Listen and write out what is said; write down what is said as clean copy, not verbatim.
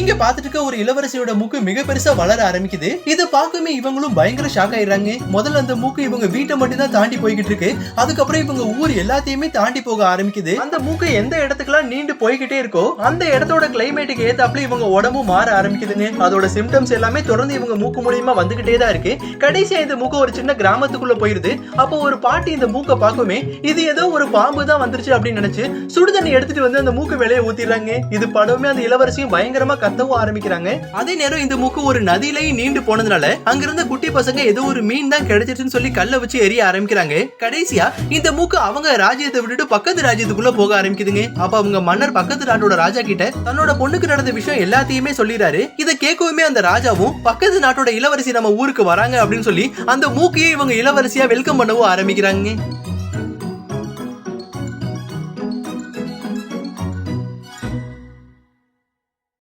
இங்க பாத்துட்டு இருக்க ஒரு இளவரசியோட மூக்கு மிக பெருசா வளர ஆரம்பிக்குது. இத பாக்குமே இவங்களும் பயங்கர ஷாக் ஆயிடுறாங்க. முதல்ல அந்த மூக்கு இவங்க வீட்டை மட்டும் தான் தாண்டி போய்கிட்டு இருக்கு. அதுக்கப்புறம் இவங்க ஊர் எல்லாத்தையுமே தாண்டி போக ஆரம்பிக்குது. அந்த மூக்கு எந்த இடத்துக்குலாம் நீண்டு போய்கிட்டே இருக்கோ அந்த இடத்தோட கிளைமேட்டுக்கு ஏத்தாப்புல இவங்க உடம்பும் மாற ஆரம்பிக்குதுங்க. அதோட சிம்டம்ஸ் எல்லாமே தொடர்ந்து இவங்க மூக்கு மூலியமா வந்துகிட்டே தான் இருக்கு. கடைசியா இந்த மூக்கு ஒரு சின்ன கிராமத்துக்குள்ள போயிருது. அப்போ ஒரு பாட்டி இந்த மூக்க பாக்குமே இது ஏதோ ஒரு பாம்பு தான் வந்துருச்சு அப்படின்னு நினைச்சு சுடுதண்ணி எடுத்துட்டு வந்து அந்த மூக்கு வெளியே ஊத்திடுறாங்க. இது படமே அந்த இளவரசியும் பயங்கரமா கத்தவும் ஆரம்பிக்கிறாங்க. அதே நேரம் இந்த மூக்கு ஒரு நதியிலையும் நீண்டு போனதுனால அங்கிருந்த குட்டி பசங்க ஏதோ ஒரு மீன் தான் கிடைச்சிருச்சுன்னு சொல்லி கல்ல வச்சு எரிய ஆரம்பிக்கிறாங்க. கடைசியா இந்த மூக்கு அவங்க ராஜ்யத்தை விட்டுட்டு பக்கத்து ராஜ்யத்துக்குள்ள போக ஆரம்பிக்குதுங்க. அப்ப அவங்க மன்னர் பக்கத்து நாட்டோட ராஜா கிட்ட தன்னோட பொண்ணுக்கு நடந்த விஷயம் எல்லாத்தையுமே சொல்லிடுறாரு. இதை கேட்கவுமே அந்த ராஜாவும் பக்கத்து நாட்டோட இளவரசி நம்ம ஊருக்கு வராங்க அப்படின்னு சொல்லி அந்த மூக்கையே இவங்க இளவரசியா வெல்கம் பண்ணவும் ஆரம்பிக்கிறாங்க.